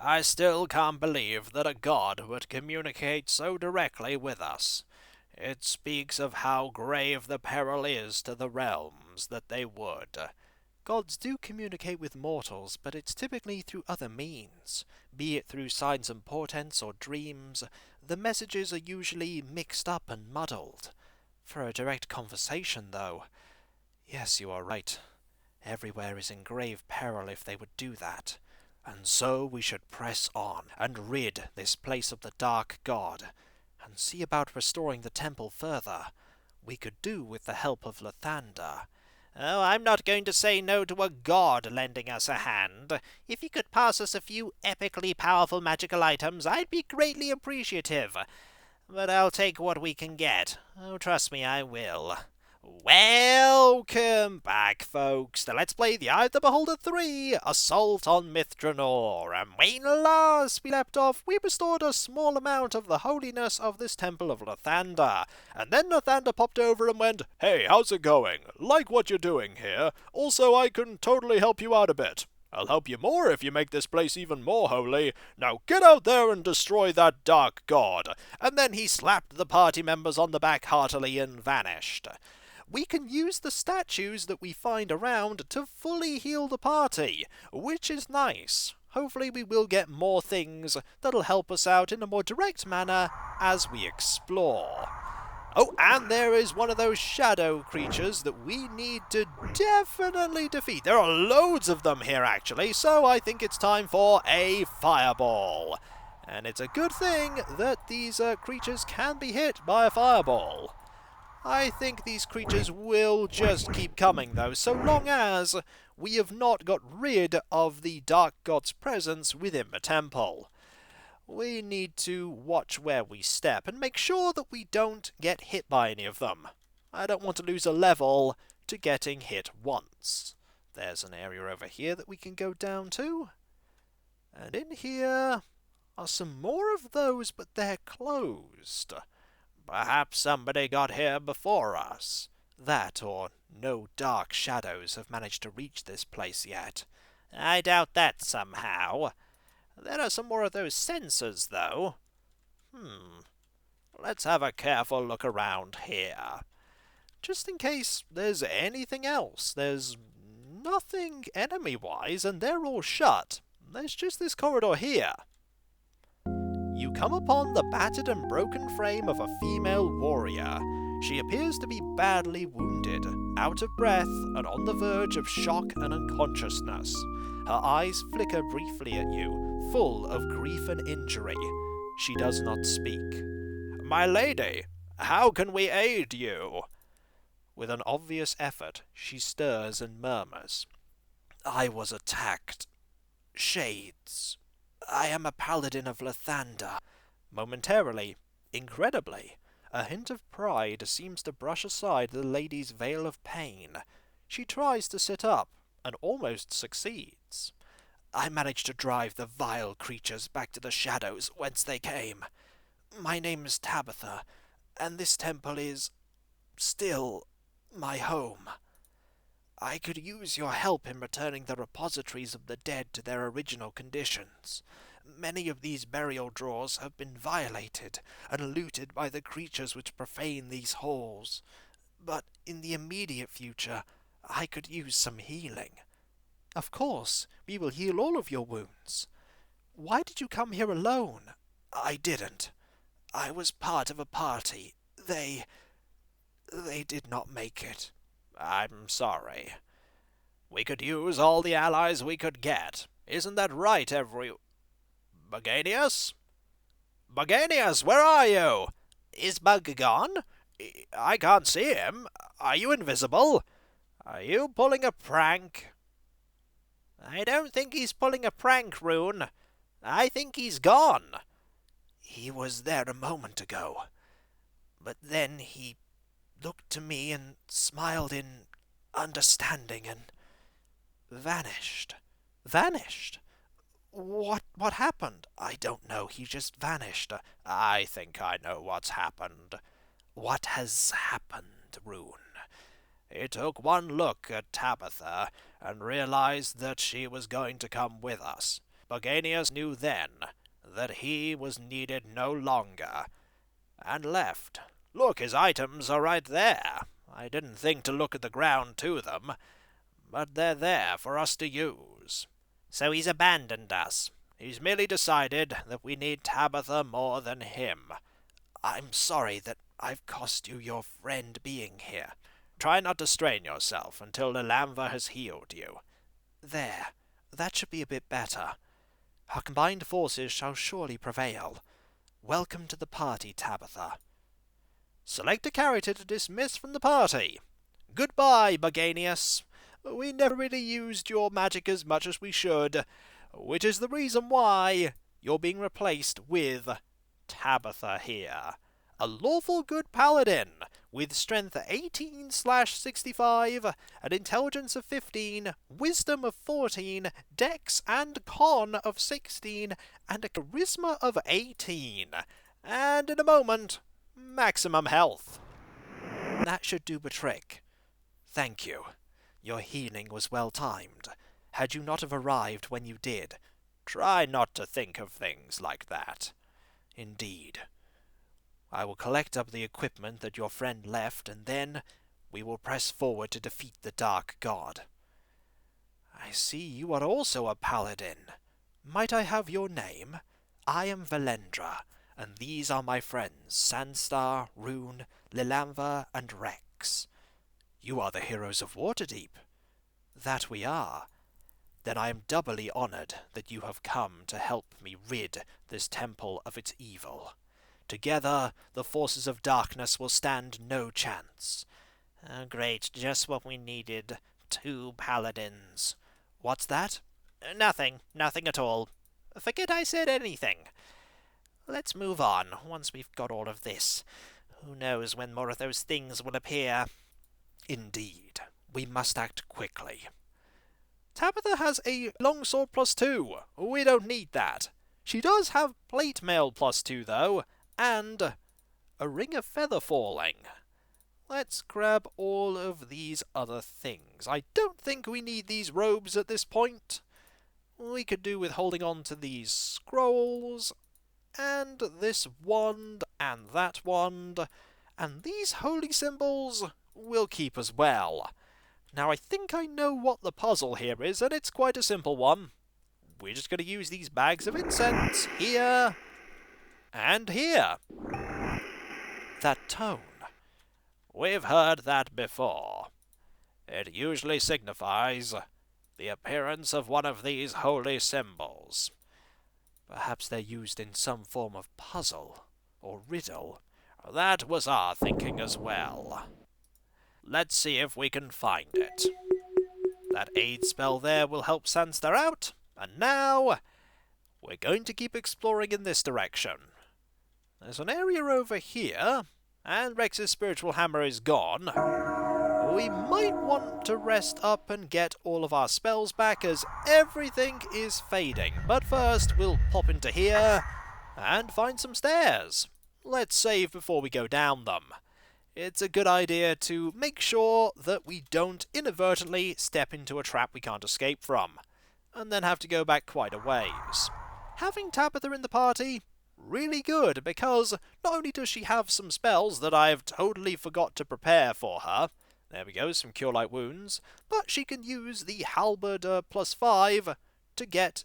I still can't believe that a god would communicate so directly with us. It speaks of how grave the peril is to the realms that they would. Gods do communicate with mortals, but it's typically through other means, be it through signs and portents or dreams. The messages are usually mixed up and muddled. For a direct conversation, though, yes, you are right. Everywhere is in grave peril if they would do that. And so we should press on and rid this place of the dark god, and see about restoring the temple further. We could do with the help of Lathander. Oh, I'm not going to say no to a god lending us a hand. If he could pass us a few epically powerful magical items, I'd be greatly appreciative. But I'll take what we can get. Oh, trust me, I will. Welcome back, folks, to Let's Play The Eye of the Beholder 3, Assault on Mithranor. And when last we left off, we restored a small amount of the holiness of this Temple of Lathander. And then Lathander popped over and went, "Hey, how's it going? Like what you're doing here. Also, I can totally help you out a bit. I'll help you more if you make this place even more holy. Now get out there and destroy that dark god." And then he slapped the party members on the back heartily and vanished. We can use the statues that we find around to fully heal the party, which is nice. Hopefully we will get more things that'll help us out in a more direct manner as we explore. Oh, and there is one of those shadow creatures that we need to definitely defeat. There are loads of them here, actually, so I think it's time for a fireball. And it's a good thing that these creatures can be hit by a fireball. I think these creatures will just keep coming, though, so long as we have not got rid of the Dark God's presence within the temple. We need to watch where we step and make sure that we don't get hit by any of them. I don't want to lose a level to getting hit once. There's an area over here that we can go down to. And in here are some more of those, but they're closed. Perhaps somebody got here before us. That, or no dark shadows have managed to reach this place yet. I doubt that somehow. There are some more of those sensors, though. Let's have a careful look around here. Just in case there's anything else. There's nothing enemy-wise, and they're all shut. There's just this corridor here. You come upon the battered and broken frame of a female warrior. She appears to be badly wounded, out of breath, and on the verge of shock and unconsciousness. Her eyes flicker briefly at you, full of grief and injury. She does not speak. "My lady, how can we aid you?" With an obvious effort, she stirs and murmurs. "I was attacked. Shades. I am a Paladin of Lathander." Momentarily, incredibly, a hint of pride seems to brush aside the lady's veil of pain. She tries to sit up, and almost succeeds. "I managed to drive the vile creatures back to the shadows whence they came. My name is Tabitha, and this temple is still my home. I could use your help in returning the repositories of the dead to their original conditions. Many of these burial drawers have been violated and looted by the creatures which profane these halls. But in the immediate future, I could use some healing." "Of course, we will heal all of your wounds. Why did you come here alone?" "I didn't. I was part of a party. They did not make it." "I'm sorry. We could use all the allies we could get. Isn't that right, Buganius? Buganius, where are you? Is Bug gone? I can't see him. Are you invisible? Are you pulling a prank?" "I don't think he's pulling a prank, Rune. I think he's gone." "He was there a moment ago. But then he looked to me and smiled in understanding and vanished." "Vanished? What happened?" "I don't know. He just vanished." "I think I know what's happened." "What has happened, Rune?" "He took one look at Tabitha and realized that she was going to come with us. Buganius knew then that he was needed no longer, and left. Look, his items are right there. I didn't think to look at the ground to them, but they're there for us to use. So he's abandoned us. He's merely decided that we need Tabitha more than him. I'm sorry that I've cost you your friend being here. Try not to strain yourself until Lilanva has healed you. There, that should be a bit better. Our combined forces shall surely prevail. Welcome to the party, Tabitha. Select a character to dismiss from the party. Goodbye, Buganius. We never really used your magic as much as we should, which is the reason why you're being replaced with Tabitha here. A lawful good paladin with strength 18/65, an intelligence of 15, wisdom of 14, dex and con of 16, and a charisma of 18. And in a moment, maximum health. That should do the trick. Thank you. Your healing was well timed. Had you not have arrived when you did. Try not to think of things like that. Indeed. I will collect up the equipment that your friend left, and then we will press forward to defeat the Dark God. I see you are also a paladin. Might I have your name? I am Valendra, and these are my friends, Sandstar, Rune, Lilanva, and Rex. You are the heroes of Waterdeep. That we are. Then I am doubly honored that you have come to help me rid this temple of its evil. Together, the forces of darkness will stand no chance. Great, just what we needed. 2 paladins. What's that? Nothing at all. Forget I said anything. Let's move on, once we've got all of this. Who knows when more of those things will appear. Indeed. We must act quickly. Tabitha has a longsword +2. We don't need that. She does have plate mail +2, though, and a ring of feather falling. Let's grab all of these other things. I don't think we need these robes at this point. We could do with holding on to these scrolls, and this wand, and that wand, and these holy symbols we'll keep as well. Now I think I know what the puzzle here is, and it's quite a simple one. We're just going to use these bags of incense here and here. That tone. We've heard that before. It usually signifies the appearance of one of these holy symbols. Perhaps they're used in some form of puzzle or riddle. That was our thinking as well. Let's see if we can find it. That aid spell there will help Sandstar out, and now we're going to keep exploring in this direction. There's an area over here, and Rex's spiritual hammer is gone. We might want to rest up and get all of our spells back as everything is fading. But first, we'll pop into here and find some stairs. Let's save before we go down them. It's a good idea to make sure that we don't inadvertently step into a trap we can't escape from, and then have to go back quite a ways. Having Tabitha in the party, really good, because not only does she have some spells that I've totally forgot to prepare for her, there we go, some Cure Light Wounds, but she can use the Halberd +5 to get...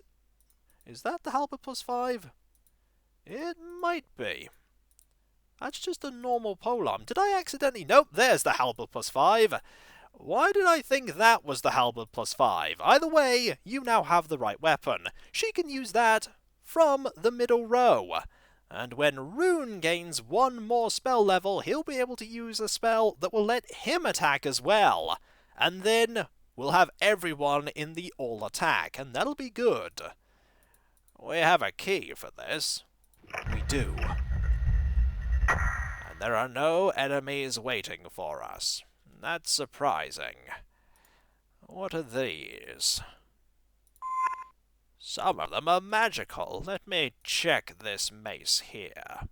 Is that the Halberd +5? It might be. That's just a normal polearm. Did I accidentally... Nope, there's the Halberd +5. Why did I think that was the Halberd +5? Either way, you now have the right weapon. She can use that from the middle row. And when Rune gains 1 more spell level, he'll be able to use a spell that will let him attack as well. And then we'll have everyone in the all attack, and that'll be good. We have a key for this. We do. And there are no enemies waiting for us. That's surprising. What are these? Some of them are magical. Let me check this mace here.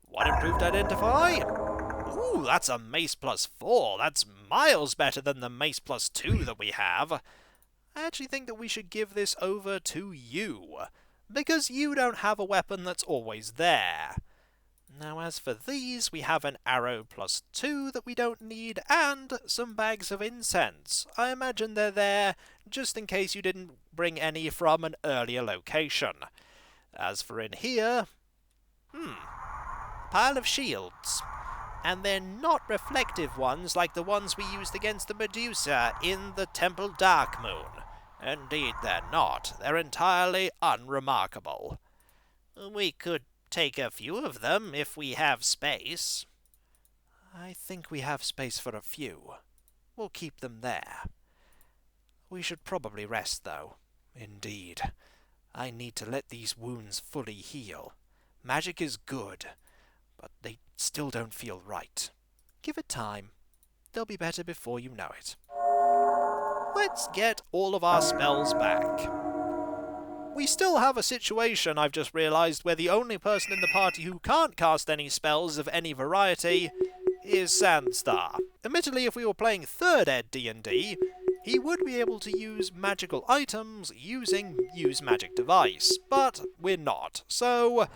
1 improved identify? Ooh, that's a mace +4. That's miles better than the mace +2 that we have. I actually think that we should give this over to you, because you don't have a weapon that's always there. Now as for these, we have an arrow +2 that we don't need, and some bags of incense. I imagine they're there just in case you didn't bring any from an earlier location. As for in here, pile of shields. And they're not reflective ones like the ones we used against the Medusa in the Temple Dark Moon. Indeed they're not. They're entirely unremarkable. We could take a few of them if we have space. I think we have space for a few. We'll keep them there. We should probably rest, though. Indeed. I need to let these wounds fully heal. Magic is good, but they still don't feel right. Give it time. They'll be better before you know it. Let's get all of our spells back. We still have a situation, I've just realised, where the only person in the party who can't cast any spells of any variety is Sandstar. Admittedly, if we were playing 3rd Ed D&D, he would be able to use magical items using Use Magic Device, but we're not, so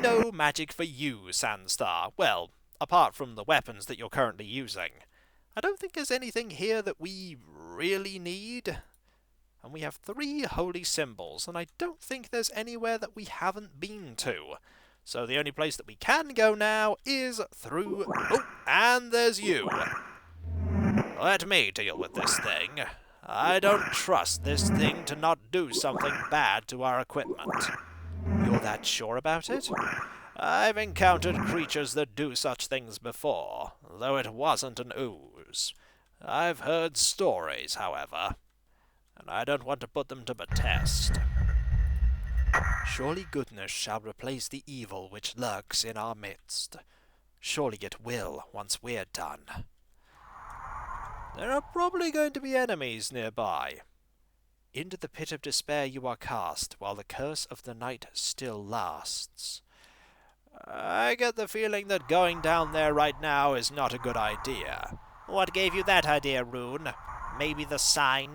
no magic for you, Sandstar. Well, apart from the weapons that you're currently using. I don't think there's anything here that we really need. And we have 3 holy symbols, and I don't think there's anywhere that we haven't been to. So the only place that we can go now is through... Oh, and there's you. Let me deal with this thing. I don't trust this thing to not do something bad to our equipment. You're that sure about it? I've encountered creatures that do such things before, though it wasn't an ooze. I've heard stories, however, and I don't want to put them to the test. Surely goodness shall replace the evil which lurks in our midst. Surely it will, once we're done. There are probably going to be enemies nearby. Into the pit of despair you are cast, while the curse of the night still lasts. I get the feeling that going down there right now is not a good idea. What gave you that idea, Rune? Maybe the sign?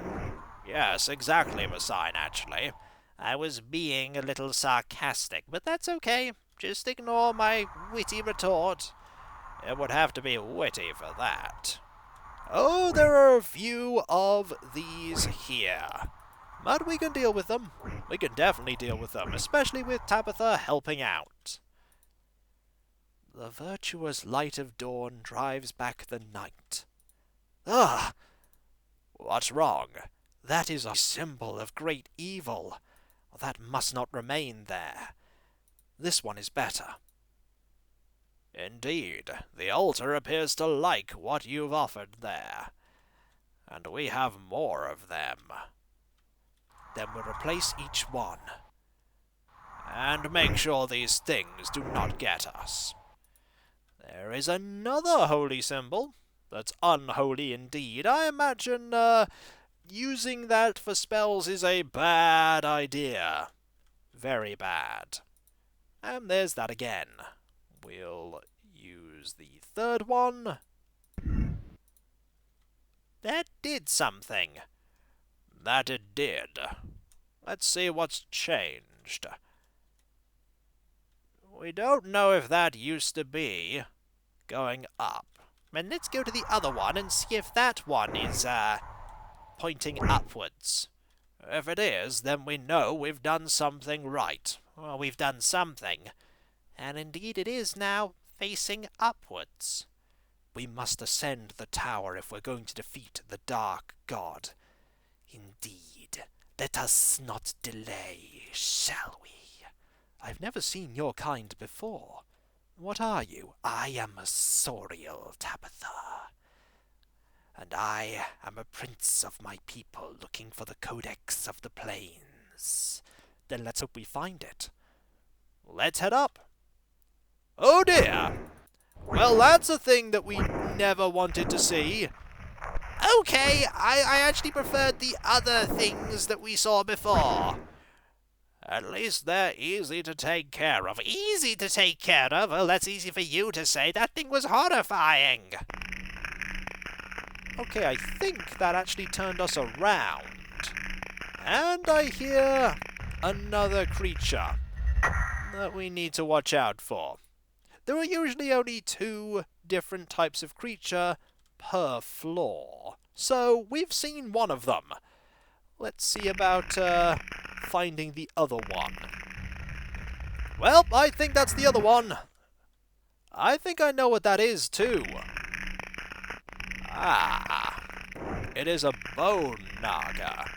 Yes, exactly the sign, actually. I was being a little sarcastic, but that's okay. Just ignore my witty retort. It would have to be witty for that. Oh, there are a few of these here. But we can deal with them. We can definitely deal with them, especially with Tabitha helping out. The virtuous light of dawn drives back the night. Ah! What's wrong? That is a symbol of great evil. That must not remain there. This one is better. Indeed, the altar appears to like what you've offered there. And we have more of them. Then we'll replace each one. And make sure these things do not get us. There is another holy symbol. That's unholy indeed. I imagine, using that for spells is a bad idea. Very bad. And there's that again. We'll use the 3rd one. That did something. That it did. Let's see what's changed. We don't know if that used to be going up. And let's go to the other one and see if that one is, pointing upwards. If it is, then we know we've done something right. Well, we've done something. And indeed it is now facing upwards. We must ascend the tower if we're going to defeat the Dark God. Indeed. Let us not delay, shall we? I've never seen your kind before. What are you? I am a Soriel, Tabitha. And I am a prince of my people looking for the Codex of the Plains. Then let's hope we find it. Let's head up. Oh dear! Well, that's a thing that we never wanted to see. Okay, I actually preferred the other things that we saw before. At least they're easy to take care of. Easy to take care of? Well, that's easy for you to say. That thing was horrifying. Okay, I think that actually turned us around. And I hear another creature that we need to watch out for. There are usually only 2 different types of creature per floor, so we've seen one of them. Let's see about finding the other one. Well, I think that's the other one. I think I know what that is too. Ah, it is a bone naga.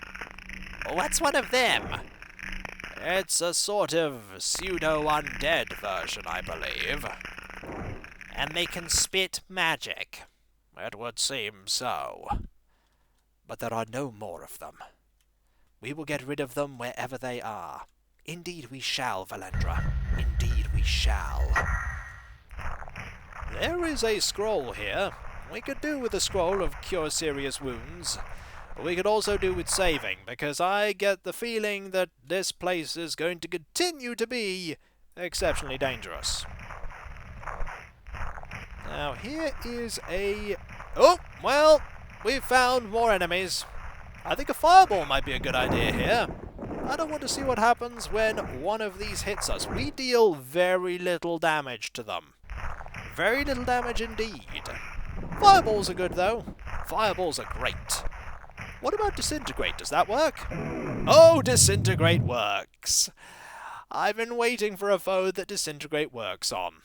What's one of them? It's a sort of pseudo-undead version, I believe. And they can spit magic. It would seem so. But there are no more of them. We will get rid of them wherever they are. Indeed we shall, Valendra. Indeed we shall. There is a scroll here. We could do with a scroll of cure serious wounds. We could also do with saving, because I get the feeling that this place is going to continue to be exceptionally dangerous. Now here is a... Oh, well, we've found more enemies. I think a fireball might be a good idea here. I don't want to see what happens when one of these hits us. We deal very little damage to them. Very little damage indeed. Fireballs are good, though. Fireballs are great. What about disintegrate? Does that work? Oh, disintegrate works. I've been waiting for a foe that disintegrate works on.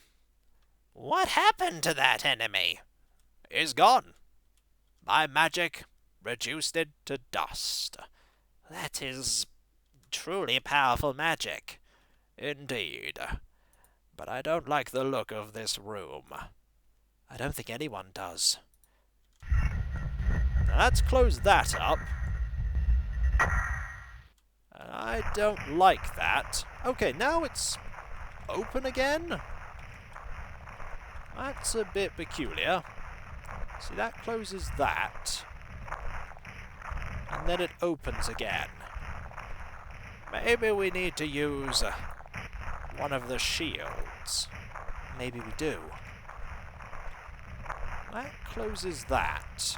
What happened to that enemy? It's gone. My magic reduced it to dust. That is truly powerful magic. Indeed. But I don't like the look of this room. I don't think anyone does. Now let's close that up. I don't like that. Okay, now it's open again? That's a bit peculiar. See, that closes that. And then it opens again. Maybe we need to use one of the shields. Maybe we do. That closes that.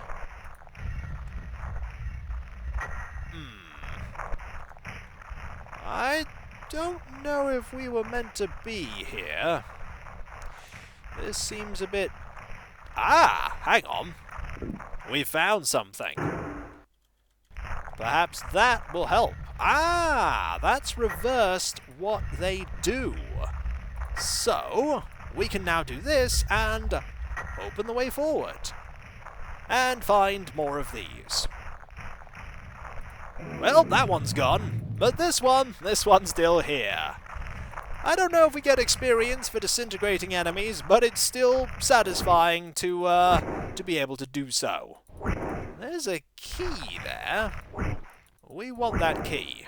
I don't know if we were meant to be here. This seems a bit... Ah! Hang on. We found something. Perhaps that will help. Ah! That's reversed what they do. So, we can now do this and open the way forward. And find more of these. Well, that one's gone. But this one's still here. I don't know if we get experience for disintegrating enemies, but it's still satisfying to be able to do so. There's a key there. We want that key.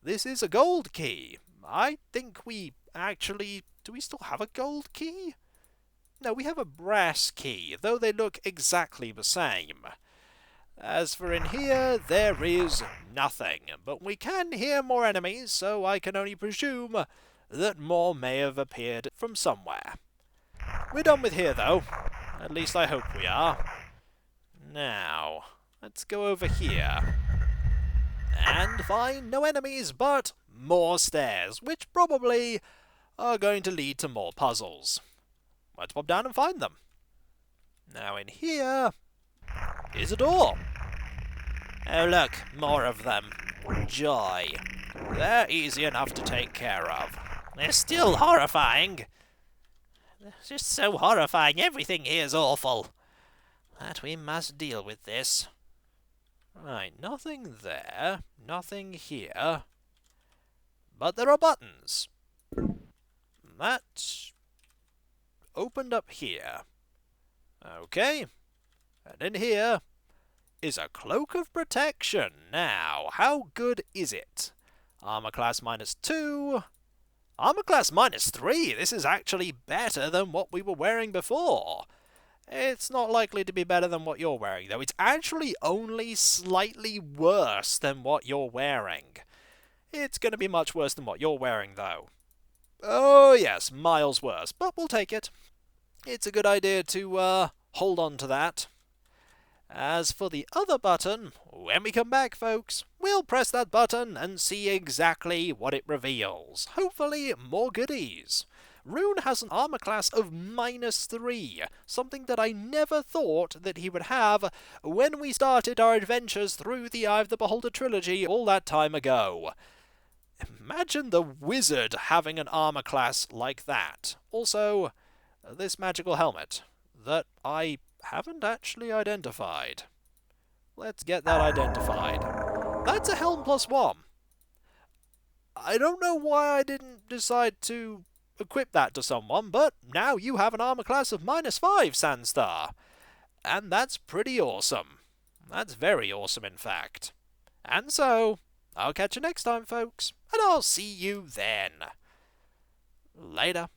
This is a gold key. I think we actually... Do we still have a gold key? No, we have a brass key, though they look exactly the same. As for in here, there is nothing. But we can hear more enemies, so I can only presume that more may have appeared from somewhere. We're done with here, though. At least I hope we are. Now, let's go over here. And find no enemies, but more stairs, which probably are going to lead to more puzzles. Let's pop down and find them. Now in here is a door. Oh look, more of them. Joy. They're easy enough to take care of. They're still horrifying. They're just so horrifying. Everything here is awful. But we must deal with this. Right, nothing there. Nothing here. But there are buttons. That opened up here. Okay. And in here is a cloak of protection. Now, how good is it? Armor class -2. Armor class -3. This is actually better than what we were wearing before. It's not likely to be better than what you're wearing, though. It's actually only slightly worse than what you're wearing. It's going to be much worse than what you're wearing, though. Oh, yes, miles worse, but we'll take it. It's a good idea to hold on to that. As for the other button, when we come back, folks, we'll press that button and see exactly what it reveals. Hopefully, more goodies. Rune has an armor class of -3, something that I never thought that he would have when we started our adventures through the Eye of the Beholder trilogy all that time ago. Imagine the wizard having an armor class like that. Also, this magical helmet that I haven't actually identified. Let's get that identified. That's a helm +1. I don't know why I didn't decide to equip that to someone, but now you have an armor class of -5, Sandstar. And that's pretty awesome. That's very awesome, in fact. And so, I'll catch you next time, folks, and I'll see you then. Later.